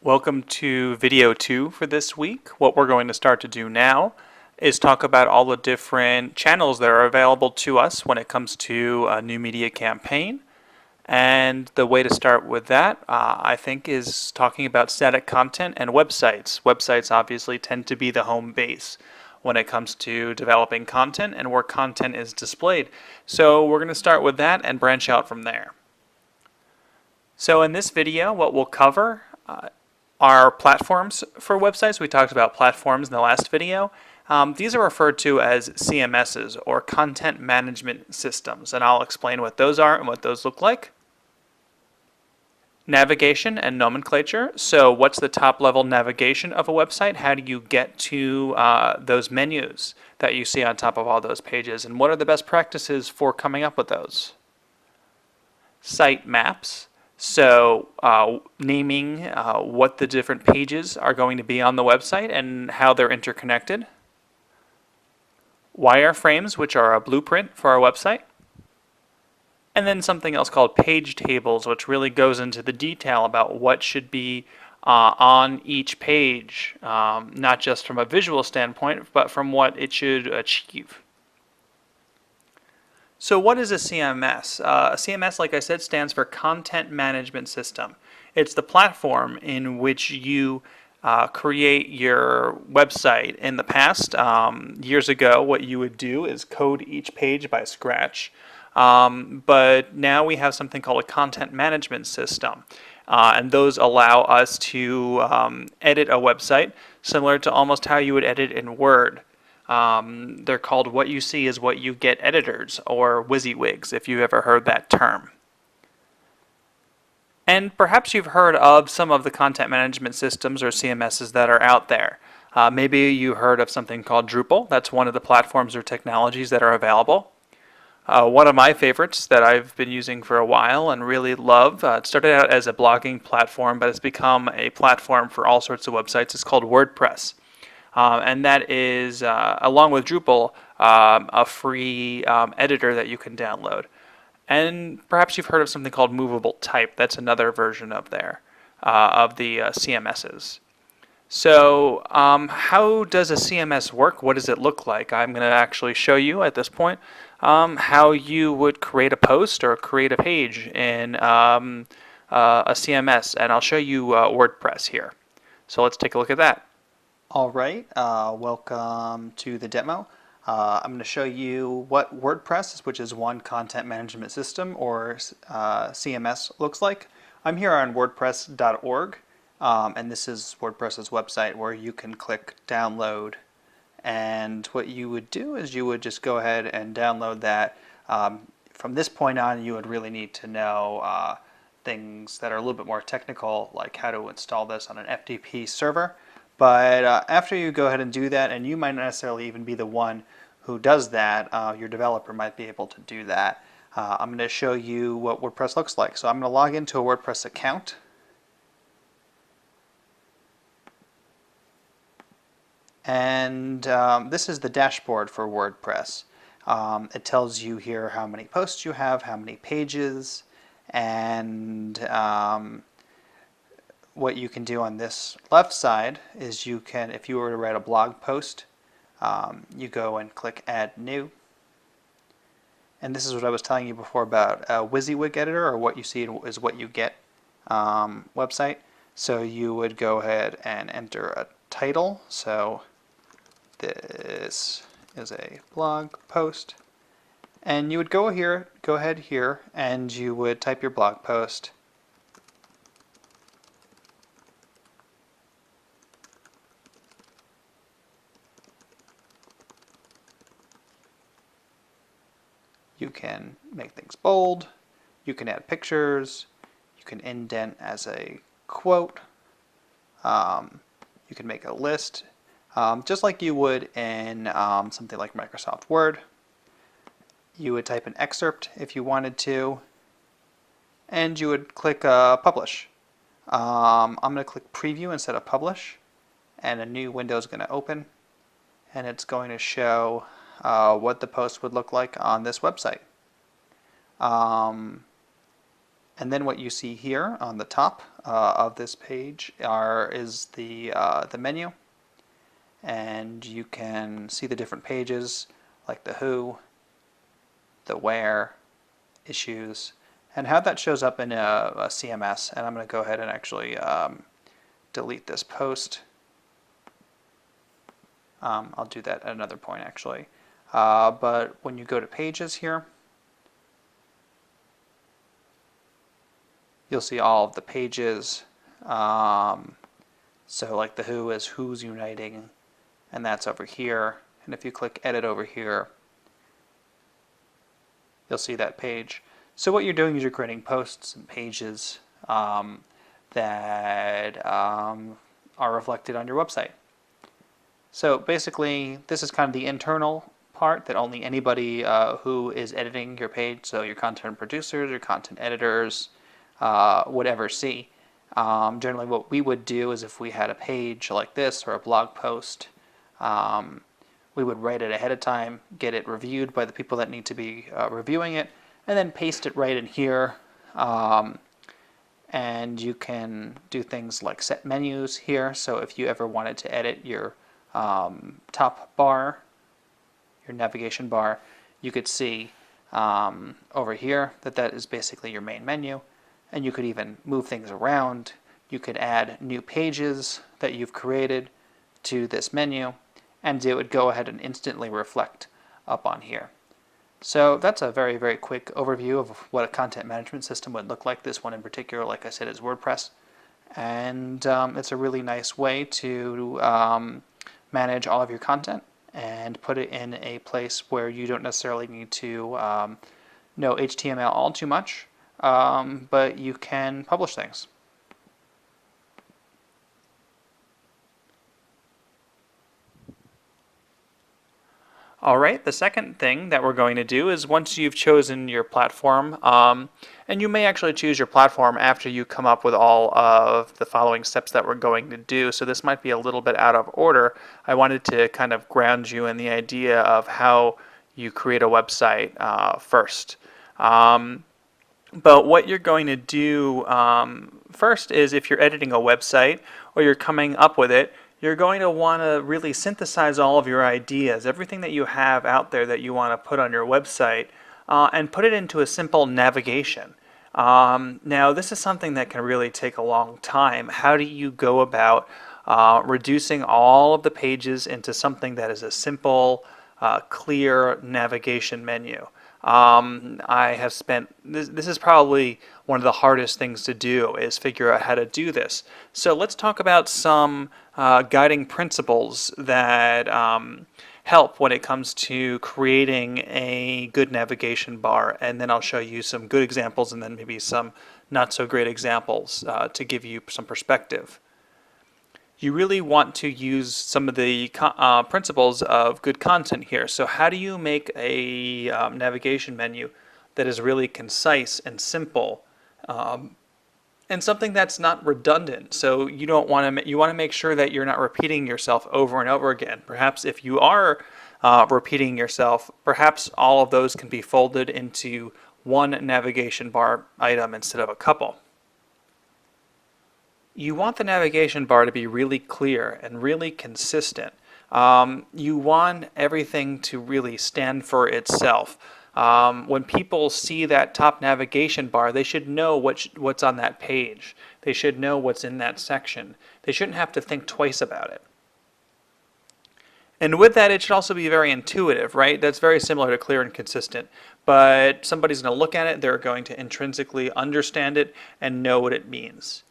Welcome to video 2 for this week. What we're going to start to do now is talk about all the different channels that are available to us when it comes to a new media campaign. And the way to start with that, I think, is talking about static content and websites. Websites obviously tend to be the home base when it comes to developing content and where content is displayed. So we're going to start with that and branch out from there. So in this video, what we'll cover are platforms for websites. We talked about platforms in the last video. These are referred to as CMSs, or content management systems, and I'll explain what those are and what those look like. Navigation and nomenclature. So what's the top level navigation of a website? How do you get to those menus that you see on top of all those pages? And what are the best practices for coming up with those? Site maps. So naming what the different pages are going to be on the website and how they're interconnected. Wireframes, which are a blueprint for our website. And then something else called page tables, which really goes into the detail about what should be on each page, not just from a visual standpoint, but from what it should achieve. So what is a CMS? A CMS, like I said, stands for Content Management System. It's the platform in which you create your website. In the past, years ago, what you would do is code each page by scratch. But now we have something called a content management system. And those allow us to edit a website similar to almost how you would edit in Word. They're called What You See Is What You Get editors, or WYSIWYGs, if you've ever heard that term. And perhaps you've heard of some of the content management systems or CMSs that are out there. Maybe you heard of something called Drupal. That's one of the platforms or technologies that are available. One of my favorites that I've been using for a while and really love, it started out as a blogging platform, but it's become a platform for all sorts of websites. It's called WordPress. And that is, along with Drupal, a free editor that you can download. And perhaps you've heard of something called Movable Type. That's another version of the CMSs. So how does a CMS work? What does it look like? I'm going to actually show you at this point how you would create a post or create a page in a CMS. And I'll show you WordPress here. So let's take a look at that. All right, welcome to the demo. I'm going to show you what WordPress, which is one content management system, or CMS, looks like. I'm here on WordPress.org, and this is WordPress's website where you can click download. And what you would do is you would just go ahead and download that. From this point on, you would really need to know things that are a little bit more technical, like how to install this on an FTP server. But after you go ahead and do that, and you might not necessarily even be the one who does that, your developer might be able to do that. I'm going to show you what WordPress looks like. So I'm going to log into a WordPress account. And this is the dashboard for WordPress. It tells you here how many posts you have, how many pages, and what you can do on this left side is you can, if you were to write a blog post, you go and click Add New. And this is what I was telling you before about a WYSIWYG editor, or What You See Is What You Get website. So you would go ahead and enter a title. So this is a blog post. And you would go ahead here, and you would type your blog post. You can make things bold, you can add pictures, you can indent as a quote, you can make a list, just like you would in something like Microsoft Word. You would type an excerpt if you wanted to, and you would click Publish. I'm going to click Preview instead of Publish, and a new window is going to open, and it's going to show what the post would look like on this website. And then what you see here on the top of this page is the menu, and you can see the different pages like the who, the where, issues, and how that shows up in a CMS. And I'm going to go ahead and actually delete this post. I'll do that at another point actually. But when you go to pages here, you'll see all of the pages. So like the who is who's uniting, and that's over here. And if you click edit over here, you'll see that page. So what you're doing is you're creating posts and pages that are reflected on your website. So basically, this is kind of the internal part that only anybody who is editing your page, so your content producers, your content editors, would ever see. Generally what we would do is if we had a page like this or a blog post, we would write it ahead of time, get it reviewed by the people that need to be reviewing it, and then paste it right in here. And you can do things like set menus here. So if you ever wanted to edit your top bar, your navigation bar, you could see over here that is basically your main menu. And you could even move things around. You could add new pages that you've created to this menu, and it would go ahead and instantly reflect up on here. So that's a very, very quick overview of what a content management system would look like. This one in particular, like I said, is WordPress. And it's a really nice way to manage all of your content and put it in a place where you don't necessarily need to know HTML all too much. But you can publish things. All right, the second thing that we're going to do is once you've chosen your platform, and you may actually choose your platform after you come up with all of the following steps that we're going to do, so this might be a little bit out of order. I wanted to kind of ground you in the idea of how you create a website first. But what you're going to do first is if you're editing a website or you're coming up with it, you're going to want to really synthesize all of your ideas, everything that you have out there that you want to put on your website, and put it into a simple navigation. Now, this is something that can really take a long time. How do you go about reducing all of the pages into something that is a simple, clear navigation menu? I have spent, this is probably one of the hardest things to do, is figure out how to do this. So let's talk about some guiding principles that help when it comes to creating a good navigation bar, and then I'll show you some good examples and then maybe some not so great examples to give you some perspective. You really want to use some of the principles of good content here. So how do you make a navigation menu that is really concise and simple, and something that's not redundant? So you don't want to. You want to make sure that you're not repeating yourself over and over again. Perhaps if you are repeating yourself, perhaps all of those can be folded into one navigation bar item instead of a couple. You want the navigation bar to be really clear and really consistent. You want everything to really stand for itself. When people see that top navigation bar, they should know what's on that page. They should know what's in that section. They shouldn't have to think twice about it. And with that, it should also be very intuitive, right? That's very similar to clear and consistent. But somebody's going to look at it, they're going to intrinsically understand it and know what it means.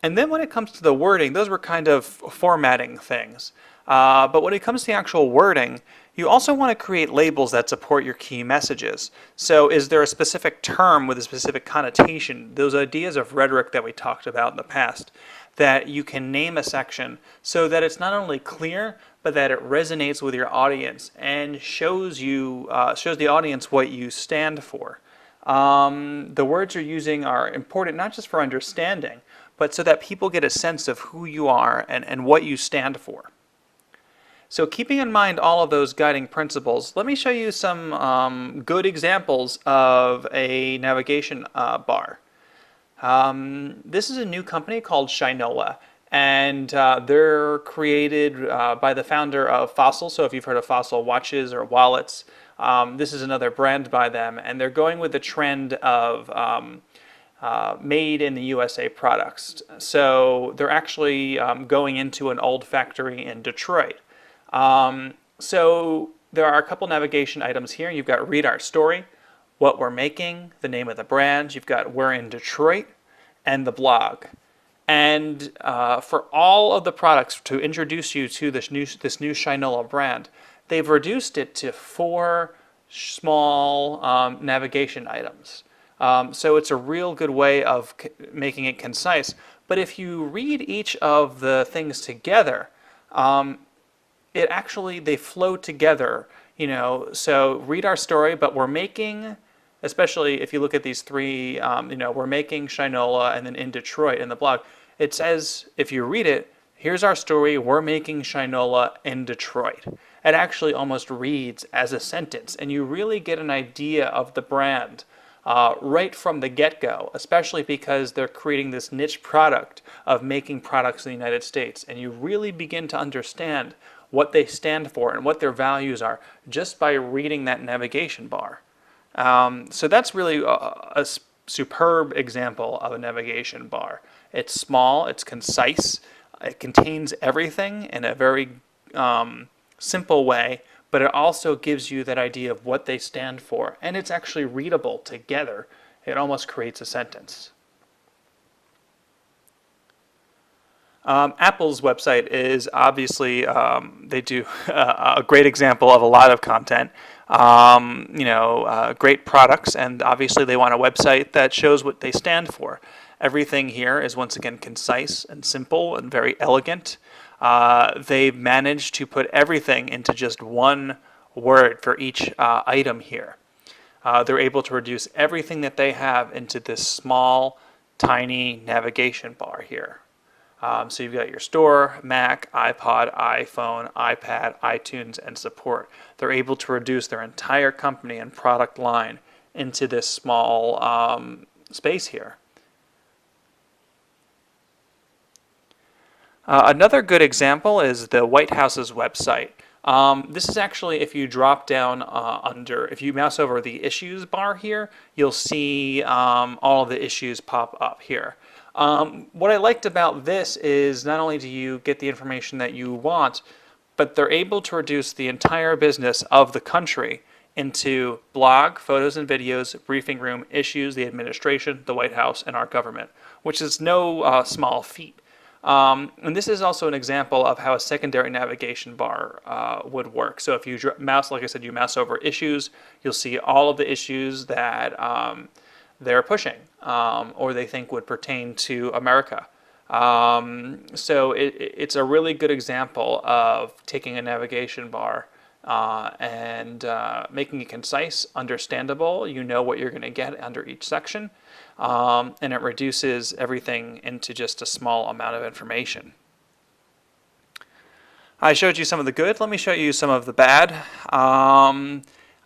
And then when it comes to the wording, those were kind of formatting things. But when it comes to the actual wording, you also want to create labels that support your key messages. So is there a specific term with a specific connotation, those ideas of rhetoric that we talked about in the past, that you can name a section so that it's not only clear, but that it resonates with your audience and shows the audience what you stand for. The words you're using are important not just for understanding, but so that people get a sense of who you are and what you stand for. So keeping in mind all of those guiding principles, let me show you some good examples of a navigation bar. This is a new company called Shinola, and they're created by the founder of Fossil. So if you've heard of Fossil watches or wallets, this is another brand by them, and they're going with the trend of made in the USA products. So they're actually going into an old factory in Detroit. So there are a couple navigation items here. You've got read our story, what we're making, the name of the brand. You've got we're in Detroit, and the blog. And for all of the products, to introduce you to this new Shinola brand, they've reduced it to 4 small navigation items. So it's a real good way of making it concise. But if you read each of the things together, it actually, they flow together, so read our story, but we're making, especially if you look at these 3, we're making Shinola and then in Detroit in the blog, it says, if you read it, here's our story, we're making Shinola in Detroit. It actually almost reads as a sentence, and you really get an idea of the brand right from the get-go, especially because they're creating this niche product of making products in the United States, and you really begin to understand what they stand for and what their values are just by reading that navigation bar. So that's really a superb example of a navigation bar. It's small, it's concise, it contains everything in a very simple way, but it also gives you that idea of what they stand for, and it's actually readable together. It almost creates a sentence. Apple's website is obviously, they do a great example of a lot of content, great products, and obviously they want a website that shows what they stand for. Everything here is once again concise and simple and very elegant. They've managed to put everything into just one word for each item here. They're able to reduce everything that they have into this small, tiny navigation bar here. So you've got your store, Mac, iPod, iPhone, iPad, iTunes, and support. They're able to reduce their entire company and product line into this small space here. Another good example is the White House's website. This is actually, if you drop down if you mouse over the issues bar here, you'll see all of the issues pop up here. What I liked about this is not only do you get the information that you want, but they're able to reduce the entire business of the country into blog, photos and videos, briefing room, issues, the administration, the White House, and our government, which is no small feat. And this is also an example of how a secondary navigation bar would work. So if you mouse, like I said, you mouse over issues, you'll see all of the issues that they're pushing or they think would pertain to America. So it's a really good example of taking a navigation bar and making it concise, understandable. You know what you're going to get under each section, and it reduces everything into just a small amount of information. I showed you some of the good. Let me show you some of the bad.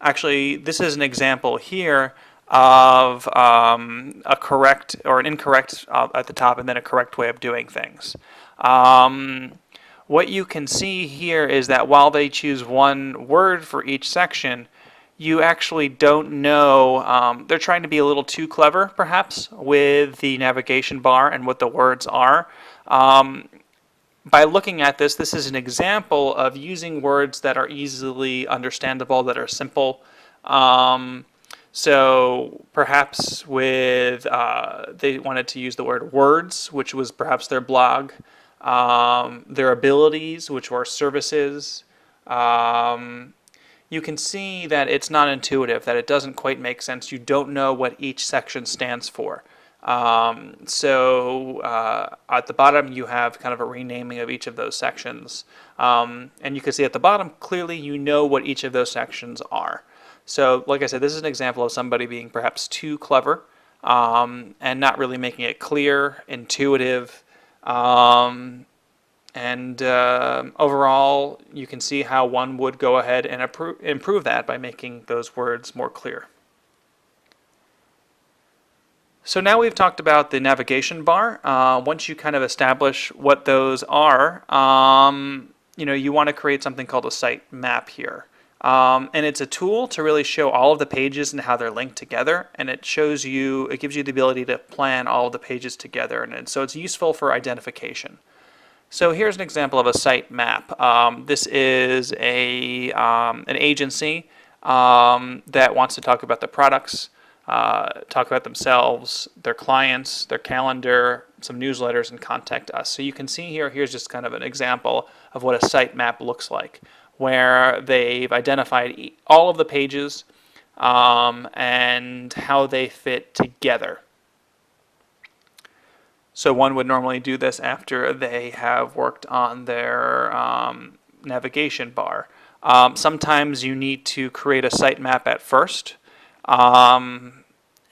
Actually, this is an example here of a correct or an incorrect at the top and then a correct way of doing things. What you can see here is that while they choose one word for each section, you actually don't know, they're trying to be a little too clever perhaps with the navigation bar and what the words are. By looking at this, this is an example of using words that are easily understandable, that are simple. So perhaps with, they wanted to use the word words, which was perhaps their blog, their abilities, which were services. You can see that it's not intuitive, that it doesn't quite make sense. You don't know what each section stands for. So at the bottom you have kind of a renaming of each of those sections. And you can see at the bottom, clearly you know what each of those sections are. So like I said, this is an example of somebody being perhaps too clever and not really making it clear, intuitive. And overall, you can see how one would go ahead and improve that by making those words more clear. So now we've talked about the navigation bar. Once you kind of establish what those are, you want to create something called a site map here. And it's a tool to really show all of the pages and how they're linked together. And it gives you the ability to plan all of the pages together. And so it's useful for identification. So here's an example of a site map. This is an agency that wants to talk about the products, talk about themselves, their clients, their calendar, some newsletters, and contact us. So you can see here's just kind of an example of what a site map looks like, where they've identified all of the pages and how they fit together. So one would normally do this after they have worked on their navigation bar. Sometimes you need to create a site map at first,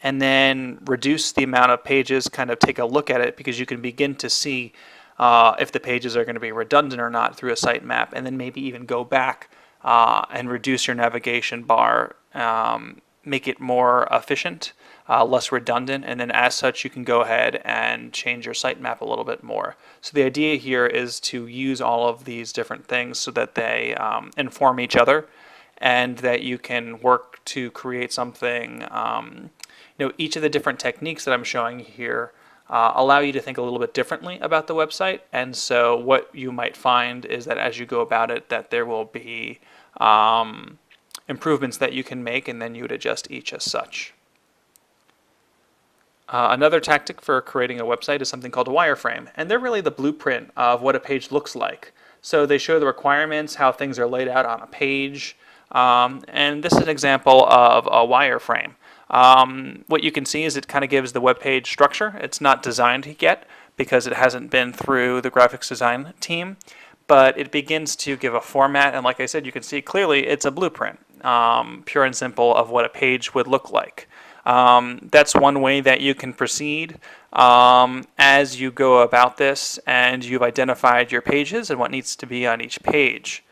and then reduce the amount of pages, kind of take a look at it, because you can begin to see if the pages are going to be redundant or not through a site map, and then maybe even go back and reduce your navigation bar, make it more efficient, less redundant, and then as such you can go ahead and change your site map a little bit more. So the idea here is to use all of these different things so that they inform each other, and that you can work to create something. Each of the different techniques that I'm showing here allow you to think a little bit differently about the website, and so what you might find is that as you go about it, that there will be improvements that you can make, and then you would adjust each as such. Another tactic for creating a website is something called a wireframe, and they're really the blueprint of what a page looks like. So they show the requirements, how things are laid out on a page, and this is an example of a wireframe. What you can see is it kind of gives the web page structure. It's not designed yet because it hasn't been through the graphics design team, but it begins to give a format, and like I said, you can see clearly it's a blueprint, pure and simple, of what a page would look like. That's one way that you can proceed as you go about this and you've identified your pages and what needs to be on each page.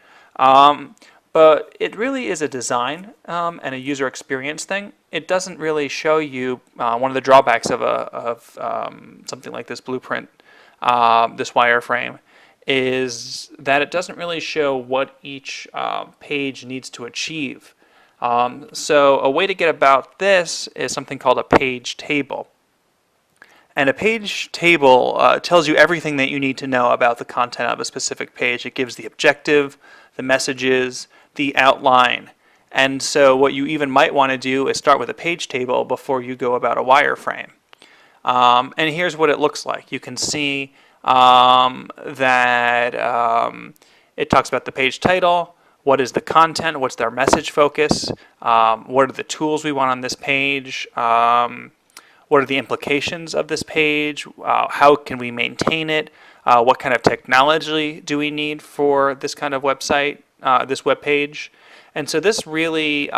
But it really is a design and a user experience thing. It doesn't really show you one of the drawbacks of something like this blueprint, this wireframe, is that it doesn't really show what each page needs to achieve. So a way to get about this is something called a page table. And a page table tells you everything that you need to know about the content of a specific page. It gives the objective, the messages, the outline. And so what you even might want to do is start with a page table before you go about a wireframe. And here's what it looks like. You can see that it talks about the page title, what is the content, what's their message focus, what are the tools we want on this page, what are the implications of this page, how can we maintain it, what kind of technology do we need for this kind of website, this web page. And so this really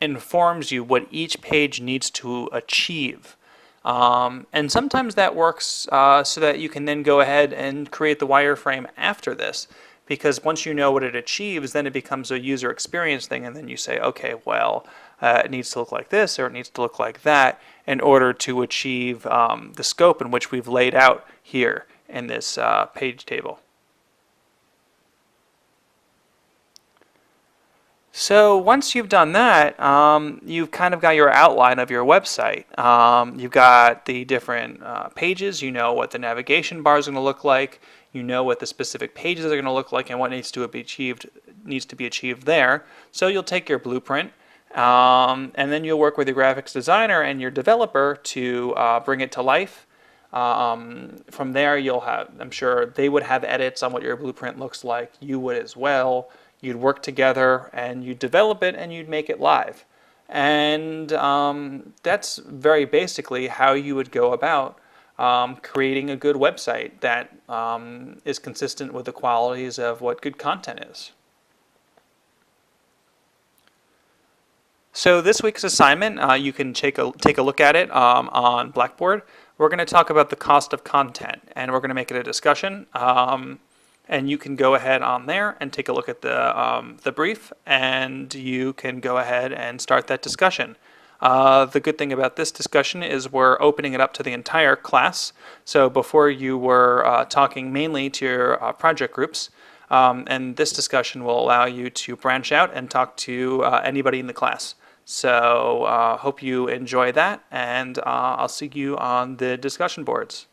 informs you what each page needs to achieve. And sometimes that works so that you can then go ahead and create the wireframe after this. Because once you know what it achieves, then it becomes a user experience thing, and then you say, okay, well, it needs to look like this or it needs to look like that in order to achieve the scope in which we've laid out here in this page table. So once you've done that, you've kind of got your outline of your website. You've got the different pages. You know what the navigation bar is going to look like. You know what the specific pages are going to look like and what needs to be achieved there. So you'll take your blueprint, and then you'll work with your graphics designer and your developer to bring it to life. From there, you'll have, I'm sure they would have edits on what your blueprint looks like. You would as well. You'd work together and you'd develop it and you'd make it live. And that's very basically how you would go about creating a good website that is consistent with the qualities of what good content is. So this week's assignment, you can take a look at it on Blackboard. We're going to talk about the cost of content, and we're going to make it a discussion. And you can go ahead on there and take a look at the brief, and you can go ahead and start that discussion. The good thing about this discussion is we're opening it up to the entire class. So before you were talking mainly to your project groups, and this discussion will allow you to branch out and talk to anybody in the class. So hope you enjoy that, and I'll see you on the discussion boards.